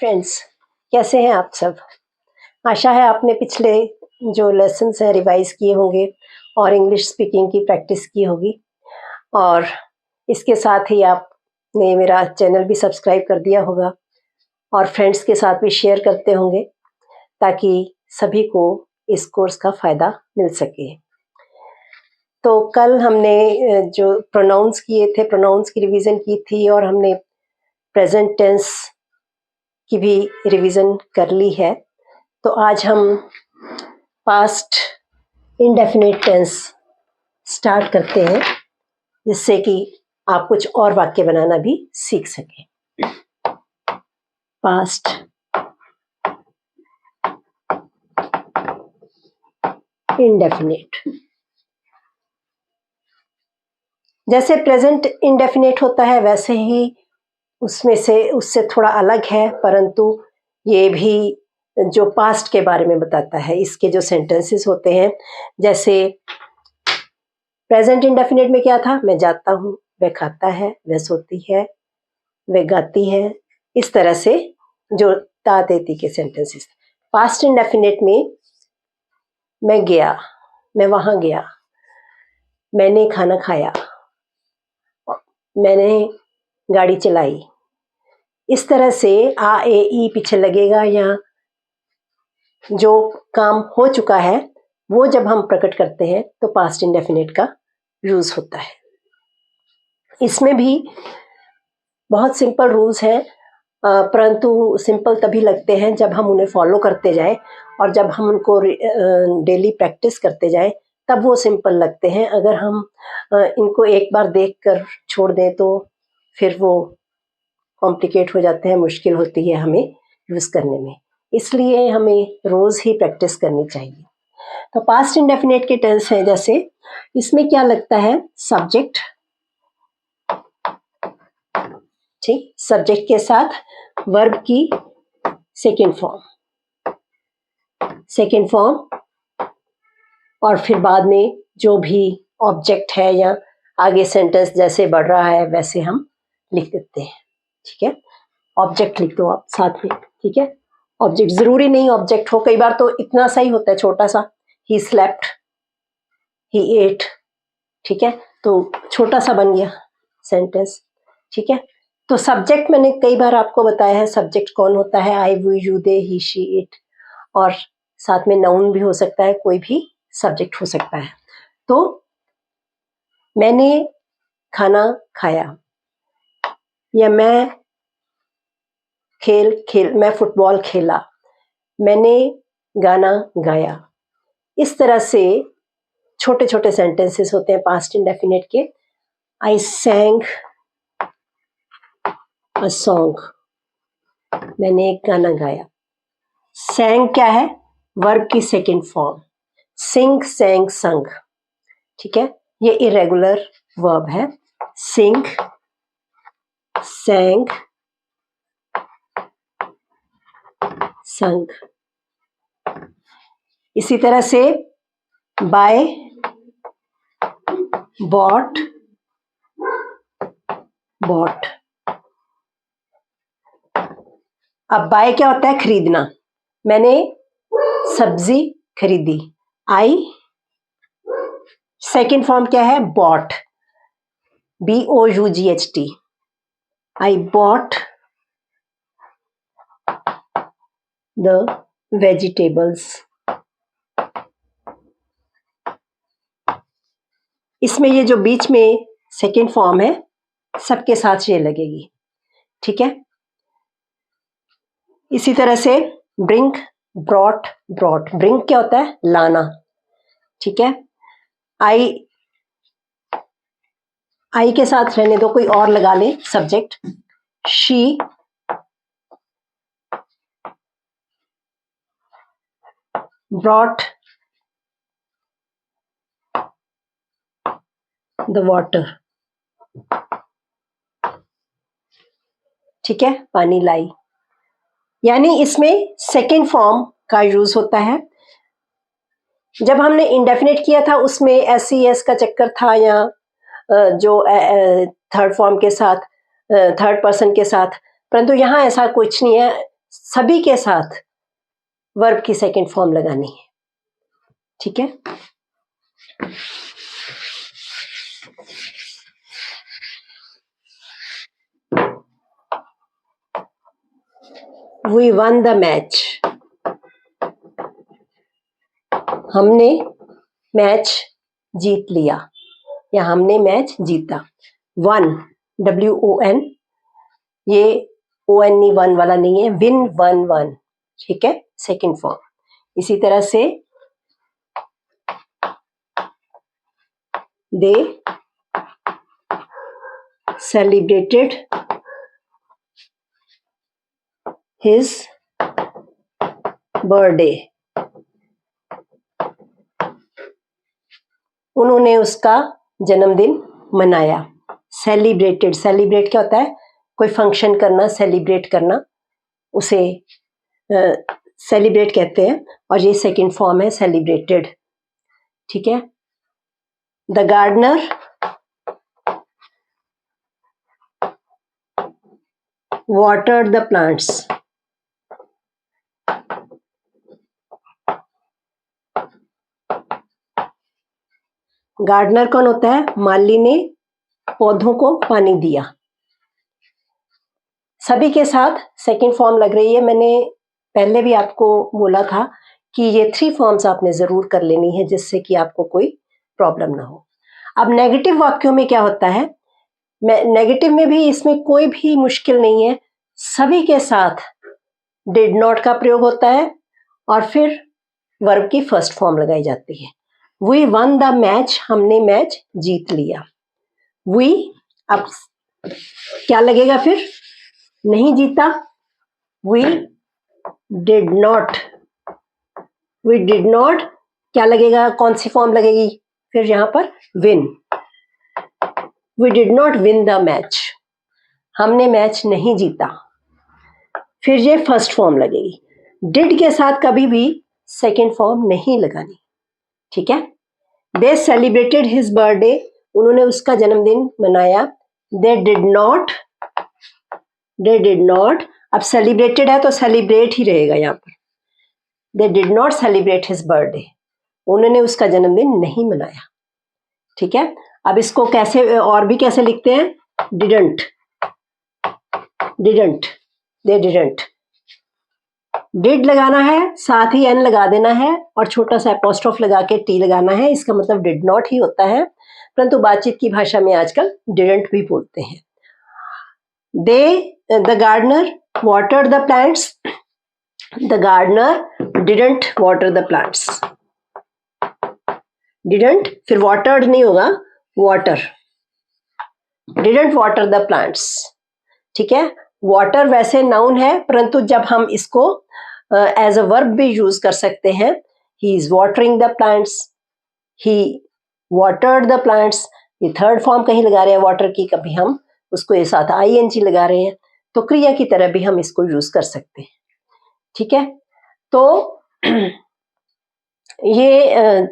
Friends, कैसे हैं आप सब। आशा है आपने पिछले जो लेसन्स हैं रिवाइज किए होंगे और इंग्लिश स्पीकिंग की प्रैक्टिस की होगी और इसके साथ ही आपने मेरा चैनल भी सब्सक्राइब कर दिया होगा और फ्रेंड्स के साथ भी शेयर करते होंगे ताकि सभी को इस कोर्स का फ़ायदा मिल सके। तो कल हमने जो प्रोनाउंस किए थे, प्रोनाउंस की रिवीजन की थी और हमने प्रेजेंट टेंस की भी रिवीजन कर ली है। तो आज हम पास्ट इंडेफिनिट टेंस स्टार्ट करते हैं जिससे कि आप कुछ और वाक्य बनाना भी सीख सकें। पास्ट इंडेफिनिट, जैसे प्रेजेंट इंडेफिनिट होता है वैसे ही उससे थोड़ा अलग है, परंतु ये भी जो पास्ट के बारे में बताता है। इसके जो सेंटेंसेस होते हैं, जैसे प्रेजेंट इंडेफिनिट में क्या था, मैं जाता हूँ, वह खाता है, वह सोती है, वह गाती है, इस तरह से जो तातेती के सेंटेंसेस। पास्ट इंडेफिनिट में मैं गया, मैं वहाँ गया, मैंने खाना खाया, मैंने गाड़ी चलाई, इस तरह से आ ए ई पीछे लगेगा या जो काम हो चुका है वो जब हम प्रकट करते हैं तो पास्ट इंडेफिनिट का यूज होता है। इसमें भी बहुत सिंपल रूल्स हैं, परंतु सिंपल तभी लगते हैं जब हम उन्हें फॉलो करते जाएं और जब हम उनको डेली प्रैक्टिस करते जाएं तब वो सिंपल लगते हैं। अगर हम इनको एक बार देखकर छोड़ दें तो फिर वो कॉम्प्लिकेट हो जाते हैं, मुश्किल होती है हमें यूज़ करने में, इसलिए हमें रोज़ ही प्रैक्टिस करनी चाहिए। तो पास्ट इंडेफिनिट के टेंस है, जैसे इसमें क्या लगता है, सब्जेक्ट, ठीक, सब्जेक्ट के साथ वर्ब की सेकेंड फॉर्म और फिर बाद में जो भी ऑब्जेक्ट है या आगे सेंटेंस जैसे बढ़ रहा है वैसे हम लिख देते हैं। ठीक है, ऑब्जेक्ट लिख दो आप साथ में। ठीक है, ऑब्जेक्ट जरूरी नहीं ऑब्जेक्ट हो, कई बार तो इतना सा ही होता है छोटा सा, ही स्लेप्ट, ही एट, ठीक है, तो छोटा सा बन गया सेंटेंस। ठीक है, तो सब्जेक्ट मैंने कई बार आपको बताया है सब्जेक्ट कौन होता है, आई वो you they he she it, और साथ में नाउन भी हो सकता है, कोई भी सब्जेक्ट हो सकता है। तो मैंने खाना खाया या मैं मैं फुटबॉल खेला, मैंने गाना गाया, इस तरह से छोटे छोटे सेंटेंसेस होते हैं पास्ट इंडेफिनिट के। आई सैंग अ सॉन्ग, मैंने एक गाना गाया। सैंग क्या है, वर्ब की सेकेंड फॉर्म, सिंग, सैंग, संग। ठीक है, ये इरेगुलर वर्ब है, सिंग, सैंग, संग। इसी तरह से बाय, बॉट, बॉट। अब बाय क्या होता है, खरीदना, मैंने सब्जी खरीदी, आई, सेकेंड फॉर्म क्या है, bought, BOUGHT, I bought the vegetables. इसमें ये जो बीच में सेकेंड फॉर्म है सबके साथ ये लगेगी। ठीक है, इसी तरह से ब्रिंग, ब्रॉट, ब्रॉट। ब्रिंग क्या होता है, लाना। ठीक है, आई के साथ रहने दो, कोई और लगा ले subject, she brought the water. ठीक है, पानी लाई, यानी इसमें सेकेंड फॉर्म का यूज होता है। जब हमने इंडेफिनिट किया था उसमें SES का चक्कर था या जो थर्ड फॉर्म के साथ, थर्ड पर्सन के साथ, परंतु यहाँ ऐसा कुछ नहीं है। सभी के साथ वर्ब की सेकंड फॉर्म लगानी है। ठीक है, वी वन द मैच, हमने मैच जीत लिया या हमने मैच जीता। वन, WON, ये ON वन वाला नहीं है, विन, वन, वन। ठीक है, सेकंड फॉर्म। इसी तरह से दे सेलिब्रेटेड हिज बर्थडे, उन्होंने उसका जन्मदिन मनाया। सेलिब्रेटेड, सेलिब्रेट क्या होता है? कोई फंक्शन करना, सेलिब्रेट करना, उसे सेलिब्रेट कहते हैं। और ये सेकंड फॉर्म है सेलिब्रेटेड। ठीक है, the gardener watered the plants, gardener कौन होता है? माली ने पौधों को पानी दिया। सभी के साथ सेकंड फॉर्म लग रही है। मैंने पहले भी आपको बोला था कि ये 3 फॉर्म्स आपने जरूर कर लेनी है, जिससे कि आपको कोई प्रॉब्लम ना हो। अब नेगेटिव वाक्यों में क्या होता है? नेगेटिव में भी इसमें कोई भी मुश्किल नहीं है। सभी के साथ डिड नॉट का प्रयोग होता है और फिर वर्ब की फर्स्ट फॉर्म लगाई जाती है। वी वन द मैच, हमने मैच जीत लिया। वी, अब क्या लगेगा फिर? नहीं जीता। We did not, we did not क्या लगेगा? कौन सी फॉर्म लगेगी फिर यहां पर? Win. We did not win the match, हमने मैच नहीं जीता। फिर ये फर्स्ट फॉर्म लगेगी। डिड के साथ कभी भी सेकंड फॉर्म नहीं लगानी। ठीक है, दे सेलिब्रेटेड हिज बर्थडे, उन्होंने उसका जन्मदिन मनाया। They did not, they did not, अब सेलिब्रेटेड है तो सेलिब्रेट ही रहेगा यहां पर। They did not celebrate his birthday, उन्होंने उसका जन्मदिन नहीं मनाया। ठीक है, अब इसको कैसे और भी कैसे लिखते हैं? Didn't, didn't, they didn't. Did लगाना है, साथ ही एन लगा देना है और छोटा सा एपोस्ट्रोफ लगा के टी लगाना है। इसका मतलब डिड नॉट ही होता है, परंतु बातचीत की भाषा में आजकल डिडंट भी बोलते हैं। The gardener watered the plants, the gardener didn't water the plants. Didn't, फिर वाटर्ड नहीं होगा, water, didn't water the plants. ठीक है, वाटर वैसे नाउन है, परंतु जब हम इसको एज अ वर्ब भी यूज कर सकते हैं। He is watering the plants, he watered the plants. ये थर्ड फॉर्म कहीं लगा रहे हैं वाटर की, कभी हम उसको एक साथ ING लगा रहे हैं, तो क्रिया की तरह भी हम इसको यूज कर सकते हैं। ठीक है, तो ये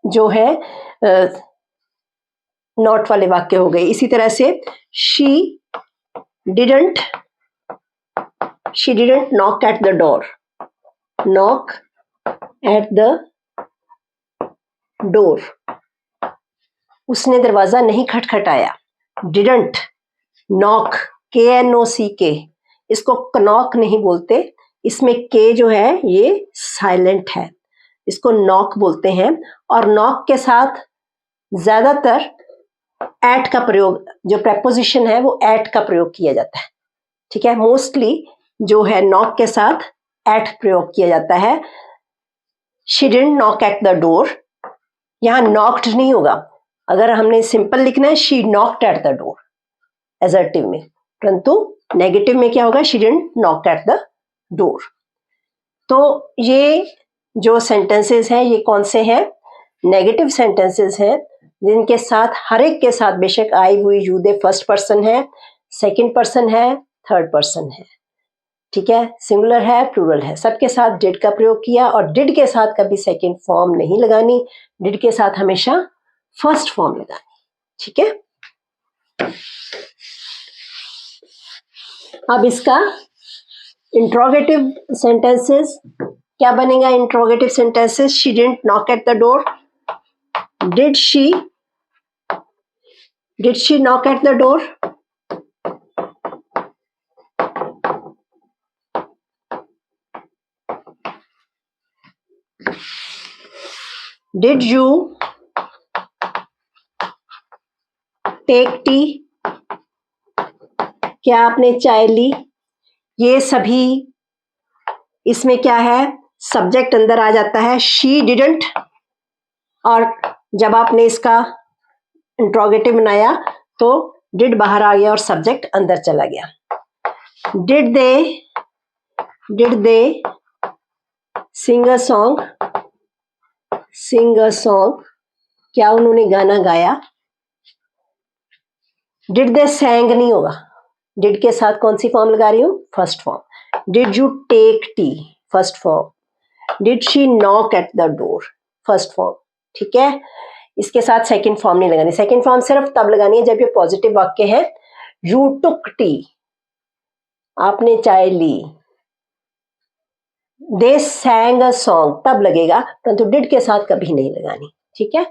जो है नॉट वाले वाक्य हो गए। इसी तरह से she didn't knock at the door, knock at the door, उसने दरवाजा नहीं खटखटाया। डिडंट नॉक, KNOCK, इसको कनॉक नहीं बोलते, इसमें के जो है ये साइलेंट है, इसको नॉक बोलते हैं। और नॉक के साथ ज्यादातर एट का प्रयोग, जो प्रेपोजिशन है वो एट का प्रयोग किया जाता है। ठीक है, मोस्टली जो है नॉक के साथ एट प्रयोग किया जाता है। She didn't knock at the door, यहां नॉक्ड नहीं होगा। अगर हमने सिंपल लिखना है she knocked eight the door assertive में, परंतु नेगेटिव में क्या होगा? She didn't knock at the door. तो ये जो सेंटेंसेस हैं ये कौन से हैं? नेगेटिव सेंटेंसेस हैं, जिनके साथ हर एक के साथ बेशक आई, हुई, यू, दे फर्स्ट पर्सन है, सेकंड पर्सन है, थर्ड पर्सन है। ठीक है, सिंगुलर है, प्लूरल है, सबके साथ डिड का प्रयोग किया। और डिड के साथ कभी सेकंड फॉर्म नहीं लगानी, डिड के साथ हमेशा फर्स्ट फॉर्म लगानी। ठीक है, अब इसका इंट्रोगेटिव सेंटेंसेस क्या बनेगा? Interrogative sentences, she didn't knock at the door, did she knock at the door? Did you take tea? क्या आपने चाय ली? ये सभी इसमें क्या है? सब्जेक्ट अंदर आ जाता है, शी डिडंट, और जब आपने इसका इंट्रोगेटिव बनाया तो डिड बाहर आ गया और सब्जेक्ट अंदर चला गया। Did they sing a song? क्या उन्होंने गाना गाया? डिड दे सैंग नहीं होगा, डिड के साथ कौन सी फॉर्म लगा रही हूं? First form. Did you take tea? First form. Did she knock at the door? First form. ठीक है, इसके साथ सेकंड फॉर्म नहीं लगानी। सेकंड फॉर्म सिर्फ तब लगानी है जब ये पॉजिटिव वाक्य है। यू टुक टी, आपने चाय ली। दे सैंग अ सॉन्ग तब लगेगा, परंतु डिड के साथ कभी नहीं लगानी। ठीक है,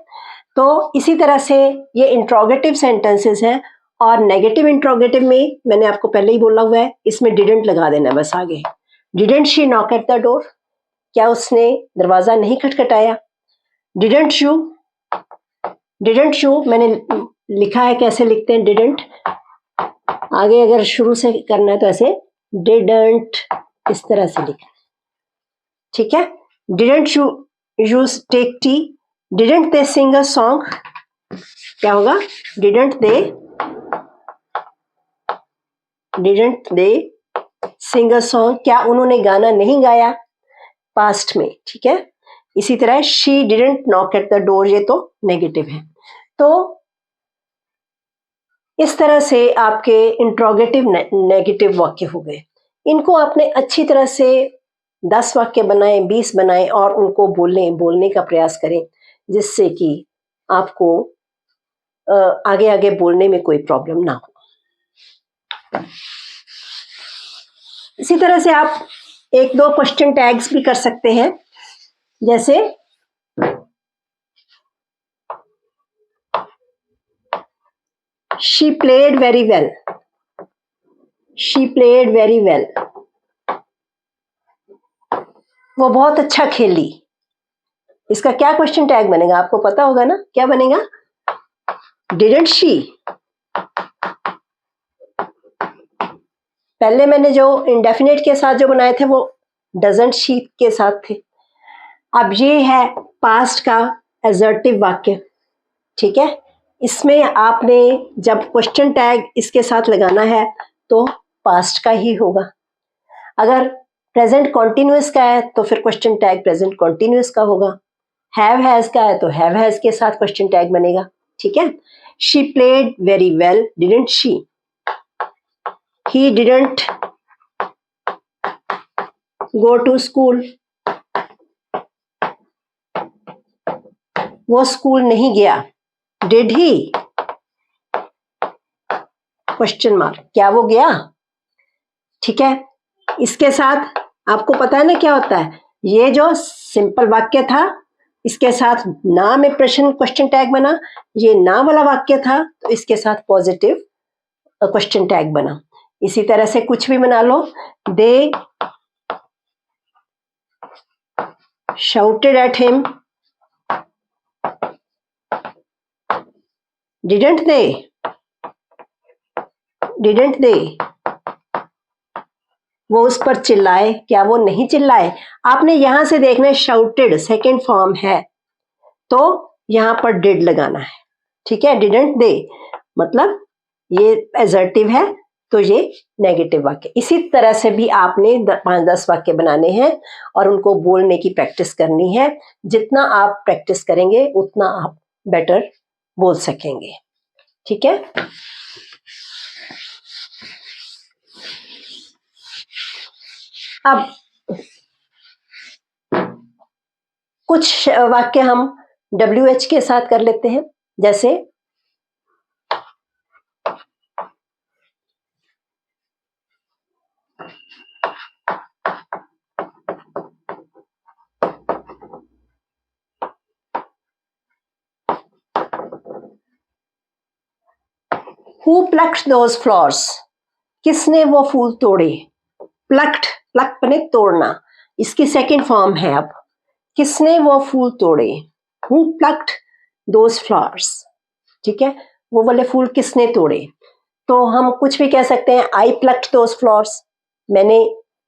तो इसी तरह से ये इंट्रोगेटिव सेंटेंसेस हैं। और नेगेटिव इंट्रोगेटिव में मैंने आपको पहले ही बोला हुआ है, इसमें डिडंट लगा देना बस आगे। Didn't she knock at the door? क्या उसने दरवाजा नहीं खटखटाया? डिडंट यू मैंने लिखा है, कैसे लिखते हैं डिडंट? आगे अगर शुरू से करना है तो ऐसे डिडंट, इस तरह से लिखना। ठीक है, didn't you take tea? Didn't they sing a song? क्या होगा? Didn't they sing a song? क्या उन्होंने गाना नहीं गाया? पास्ट में। ठीक है, इसी तरह she didn't knock at the door, ये तो नेगेटिव है। तो इस तरह से आपके इंट्रोगेटिव नेगेटिव वाक्य हो गए। इनको आपने अच्छी तरह से 10 वाक्य बनाएं, 20 बनाएं और उनको बोलने का प्रयास करें, जिससे कि आपको आगे आगे बोलने में कोई प्रॉब्लम ना हो। इसी तरह से आप 1-2 क्वेश्चन टैग्स भी कर सकते हैं, जैसे she played very well. She played very well, वो बहुत अच्छा खेली। इसका क्या क्वेश्चन टैग बनेगा? आपको पता होगा ना, क्या बनेगा? Didn't she. पहले मैंने जो इंडेफिनेट के साथ जो बनाए थे वो डजंट शी के साथ थे। अब ये है पास्ट का एजर्टिव वाक्य। ठीक है, इसमें आपने जब क्वेश्चन टैग इसके साथ लगाना है तो पास्ट का ही होगा। अगर प्रेजेंट कॉन्टिन्यूअस का है तो फिर क्वेश्चन टैग प्रेजेंट कॉन्टिन्यूअस का होगा। हैव हैज का है तो हैव हैज के साथ क्वेश्चन टैग बनेगा। ठीक है, she played very well, didn't she? He didn't go to school, वो स्कूल नहीं गया। Did he? क्वेश्चन मार्क, क्या वो गया? ठीक है, इसके साथ आपको पता है ना क्या होता है, ये जो सिंपल वाक्य था इसके साथ ना में प्रश्न क्वेश्चन टैग बना, ये ना वाला वाक्य था तो इसके साथ पॉजिटिव क्वेश्चन टैग बना। इसी तरह से कुछ भी बना लो। दे shouted at him, didn't they? वो उस पर चिल्लाए, क्या वो नहीं चिल्लाए? आपने यहां से देखना है, shouted सेकेंड फॉर्म है तो यहां पर did लगाना है। ठीक है, didn't they मतलब ये एजर्टिव है तो ये नेगेटिव वाक्य। इसी तरह से भी आपने 5-10 वाक्य बनाने हैं और उनको बोलने की प्रैक्टिस करनी है। जितना आप प्रैक्टिस करेंगे उतना आप बेटर बोल सकेंगे। ठीक है, अब कुछ वाक्य हम WH के साथ कर लेते हैं, जैसे हु प्लक्ड दोज फ्लावर्स, किसने वो फूल तोड़े। प्लक्ड, प्लक बने तोड़ना, इसकी सेकंड फॉर्म है अब, किसने वो फूल तोड़े। हु प्लक्ड दोज फ्लावर्स, ठीक है, वो वाले फूल किसने तोड़े। तो हम कुछ भी कह सकते हैं, आई प्लक्ड दोज फ्लावर्स, मैंने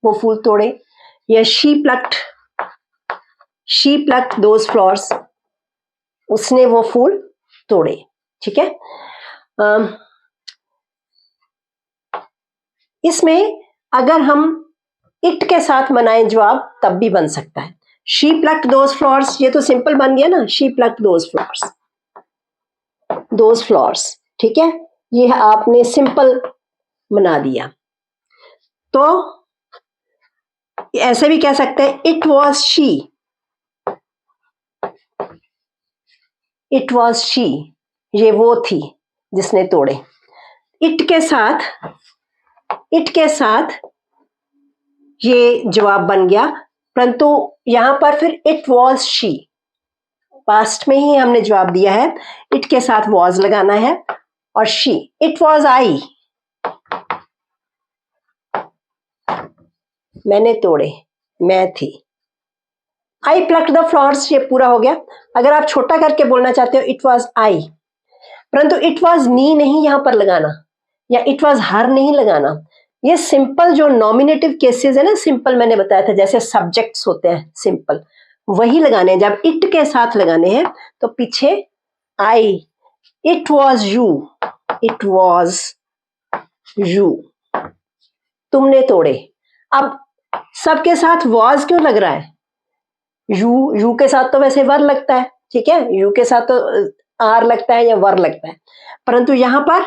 वो फूल तोड़े, या शी प्लक्ड दोज फ्लावर्स, उसने वो फूल तोड़े। ठीक है, इसमें अगर हम इट के साथ बनाएं जवाब तब भी बन सकता है। शी प्लक्ड दोज फ्लावर्स, ये तो सिंपल बन गया ना, शी प्लक्ड दोज फ्लावर्स, ठीक है, ये आपने सिंपल बना दिया। तो ऐसे भी कह सकते हैं, इट वॉज शी, ये वो थी जिसने तोड़े। इट के साथ ये जवाब बन गया, परंतु यहां पर फिर इट वॉज शी, पास्ट में ही हमने जवाब दिया है, इट के साथ वॉज लगाना है, और शी, इट वॉज आई, मैंने तोड़े, मैं थी। आई प्लक्ड द फ्लावर्स, ये पूरा हो गया। अगर आप छोटा करके बोलना चाहते हो, इट वॉज आई, परंतु इट वॉज मी नहीं यहां पर लगाना, या इट वॉज हर नहीं लगाना। ये सिंपल जो नॉमिनेटिव केसेस है ना, सिंपल मैंने बताया था, जैसे सब्जेक्ट्स होते हैं सिंपल, वही लगाने हैं। जब इट के साथ लगाने हैं तो पीछे आई, इट वॉज यू, तुमने तोड़े। अब सबके साथ वॉज क्यों लग रहा है, यू के साथ तो वैसे वर लगता है, ठीक है, यू के साथ तो आर लगता है या वर लगता है, परंतु यहां पर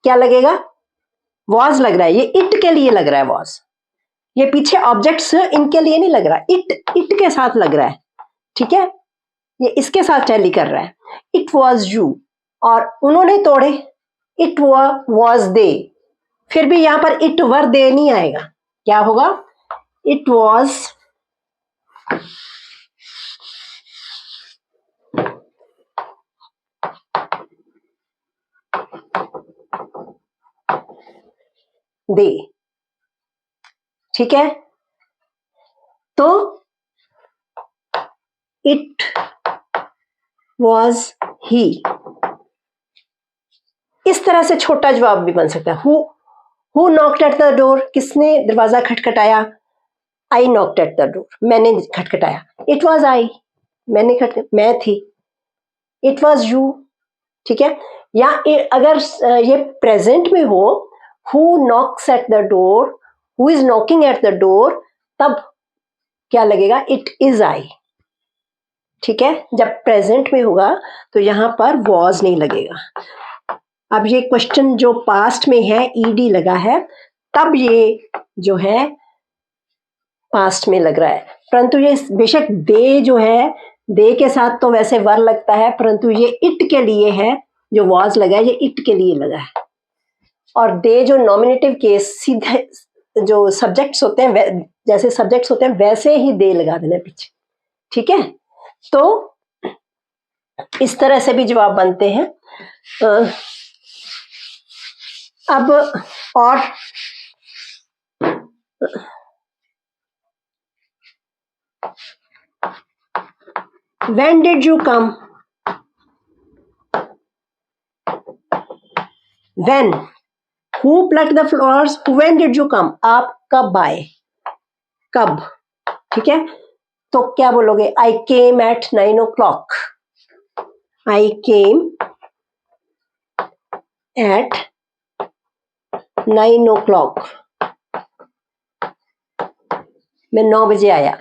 क्या लगेगा, वॉज लग रहा है। ये इट के लिए लग रहा है वॉज, ये पीछे ऑब्जेक्ट्स इनके लिए नहीं लग रहा, इट के साथ लग रहा है, ठीक है, ये इसके साथ टैली कर रहा है। इट वॉज यू, और उन्होंने तोड़े, इट वॉज दे, फिर भी यहां पर इट वर दे नहीं आएगा, क्या होगा, इट वॉज दे, ठीक है। तो इट वॉज ही, इस तरह से छोटा जवाब भी बन सकता है। Who knocked eight the door, किसने दरवाजा खटखटाया, आई नॉक्ड एट द डोर, मैंने खटखटाया। इट वॉज आई, मैं थी। इट वॉज यू, ठीक है, या अगर ये प्रेजेंट में हो, who Knox eight the door, who is knocking at the door, तब क्या लगेगा, इट इज आई, ठीक है। जब प्रेजेंट में होगा तो यहां पर वॉज नहीं लगेगा। अब ये क्वेश्चन जो पास्ट में है, ईडी लगा है, तब ये जो है पास्ट में लग रहा है, परंतु ये बेशक दे जो है, दे के साथ तो वैसे वर लगता है, परंतु ये इट के लिए है, जो वॉज लगा है ये इट के लिए लगा है। और दे जो नॉमिनेटिव केस, सीधे जो सब्जेक्ट्स होते हैं, जैसे सब्जेक्ट्स होते हैं वैसे ही दे लगा देना पीछे, ठीक है। तो इस तरह से भी जवाब बनते हैं। अब और when did you come, when, who plucked the flowers, when did you come, आप कब आए, कब, ठीक है। तो क्या बोलोगे, I came at 9 o'clock, I came at 9 o'clock, मैं 9 बजे आया,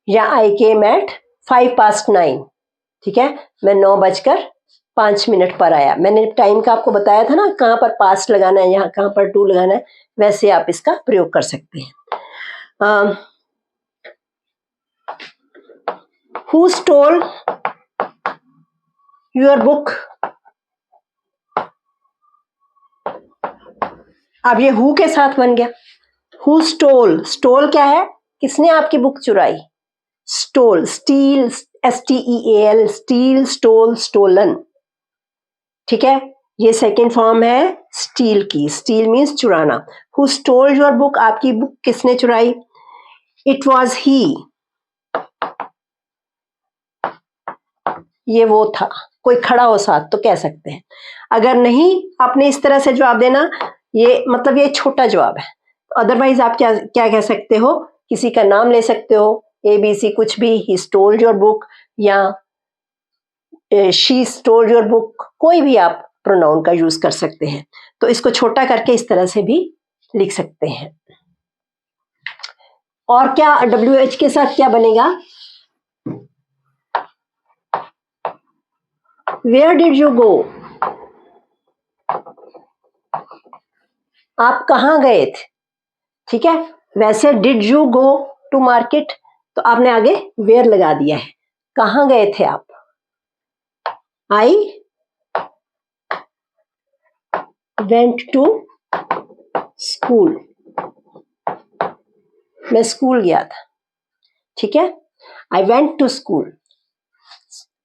या I came at 9:05, ठीक है, मैं 9:05 पर आया। मैंने टाइम का आपको बताया था ना, कहाँ पर पास्ट लगाना है, यहाँ कहाँ पर टू लगाना है, वैसे आप इसका प्रयोग कर सकते हैं। Who stole your book, अब ये हु के साथ बन गया। हु स्टोल, स्टोल क्या है, किसने आपकी बुक चुराई, stole, steal, STEAL, steal, stole, stolen, ठीक है, ये सेकंड फॉर्म है स्टील की। स्टील मीन्स चुराना। हु स्टोल योर बुक, आपकी बुक किसने चुराई? इट वॉज ही, ये वो था। कोई खड़ा हो साथ तो कह सकते हैं। अगर नहीं आपने इस तरह से जवाब देना, ये मतलब ये छोटा जवाब है। अदरवाइज आप क्या क्या कह सकते हो? किसी का नाम ले सकते हो, ABC कुछ भी, ही स्टोल योर बुक या शी स्टोल योर बुक, कोई भी आप प्रोनाउन का यूज कर सकते हैं। तो इसको छोटा करके इस तरह से भी लिख सकते हैं। और क्या WH के साथ क्या बनेगा? वेयर डिड यू गो, आप कहाँ गए थे? ठीक है, वैसे did you go to market, तो आपने आगे वेयर लगा दिया है। कहाँ गए थे आप? आई वेंट टू स्कूल, मैं स्कूल गया था। ठीक है, आई वेंट टू स्कूल।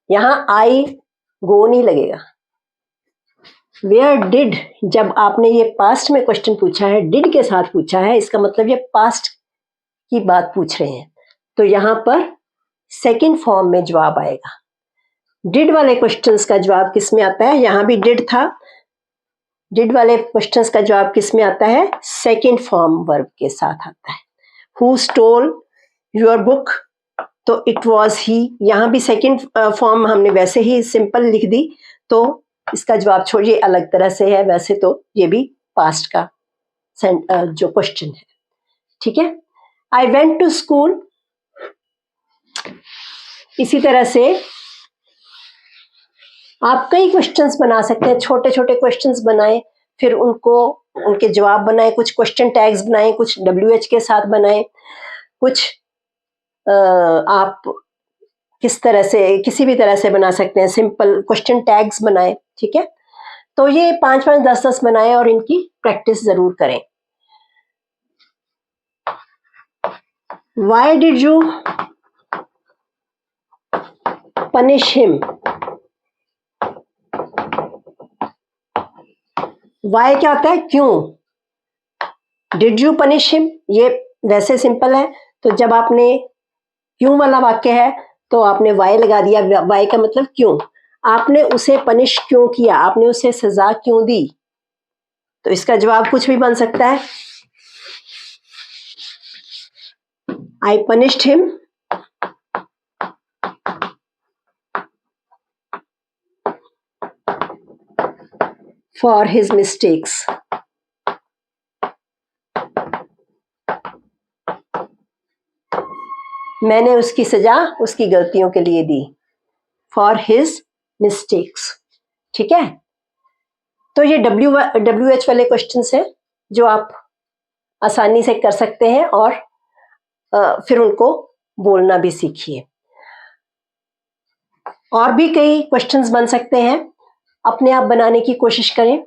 यहां आई गो नहीं लगेगा। वेयर डिड, जब आपने ये पास्ट में क्वेश्चन पूछा है, डिड के साथ पूछा है, इसका मतलब ये पास्ट की बात पूछ रहे हैं, तो यहां पर सेकंड फॉर्म में जवाब आएगा। डिड वाले क्वेश्चंस का जवाब किस में आता है? यहां भी डिड था। डिड वाले क्वेश्चंस का जवाब किस में आता है? सेकंड फॉर्म वर्ब के साथ आता है। हु स्टोल योर बुक, तो इट वॉज ही। यहां भी सेकंड फॉर्म हमने वैसे ही सिंपल लिख दी, तो इसका जवाब छोड़िए, अलग तरह से है। वैसे तो ये भी पास्ट का जो क्वेश्चन है। ठीक है, आई वेंट टू स्कूल। इसी तरह से आप कई क्वेश्चंस बना सकते हैं, छोटे छोटे क्वेश्चंस बनाएं, फिर उनको उनके जवाब बनाएं, कुछ क्वेश्चन टैग्स बनाएं, कुछ WH के साथ बनाएं, कुछ आप किस तरह से, किसी भी तरह से बना सकते हैं, सिंपल क्वेश्चन टैग्स बनाएं। ठीक है, तो ये 5-5, 10-10 बनाएं और इनकी प्रैक्टिस जरूर करें। Why did you punish him? Why क्या होता है? क्यों? Did you punish him? ये वैसे सिंपल है, तो जब आपने क्यों वाला वाक्य है तो आपने why लगा दिया। why का मतलब क्यों, आपने उसे पनिश क्यों किया, आपने उसे सजा क्यों दी। तो इसका जवाब कुछ भी बन सकता है। I punished him for his mistakes. मैंने उसकी सजा उसकी गलतियों के लिए दी। For his mistakes. ठीक है, तो ये WH वाले क्वेश्चंस हैं जो आप आसानी से कर सकते हैं, और फिर उनको बोलना भी सीखिए। और भी कई क्वेश्चंस बन सकते हैं, अपने आप बनाने की कोशिश करें।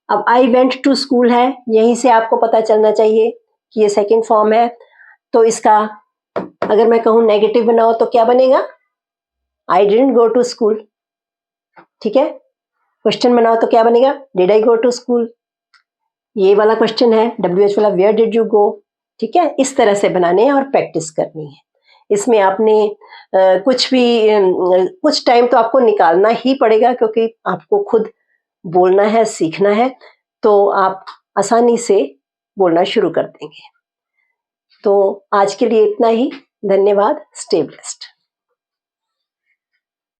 अब आई वेंट टू स्कूल है, यहीं से आपको पता चलना चाहिए कि ये सेकंड फॉर्म है। तो इसका अगर मैं कहूं नेगेटिव बनाओ तो क्या बनेगा? I didn't go to school. ठीक है, क्वेश्चन बनाओ तो क्या बनेगा? Did I go to school. ये वाला क्वेश्चन है WH वाला, वेयर डिड यू गो। ठीक है, इस तरह से बनाने हैं और प्रैक्टिस करनी है। इसमें आपने कुछ टाइम तो आपको निकालना ही पड़ेगा, क्योंकि आपको खुद बोलना है, सीखना है, तो आप आसानी से बोलना शुरू कर देंगे। तो आज के लिए इतना ही। धन्यवाद। Stay blessed.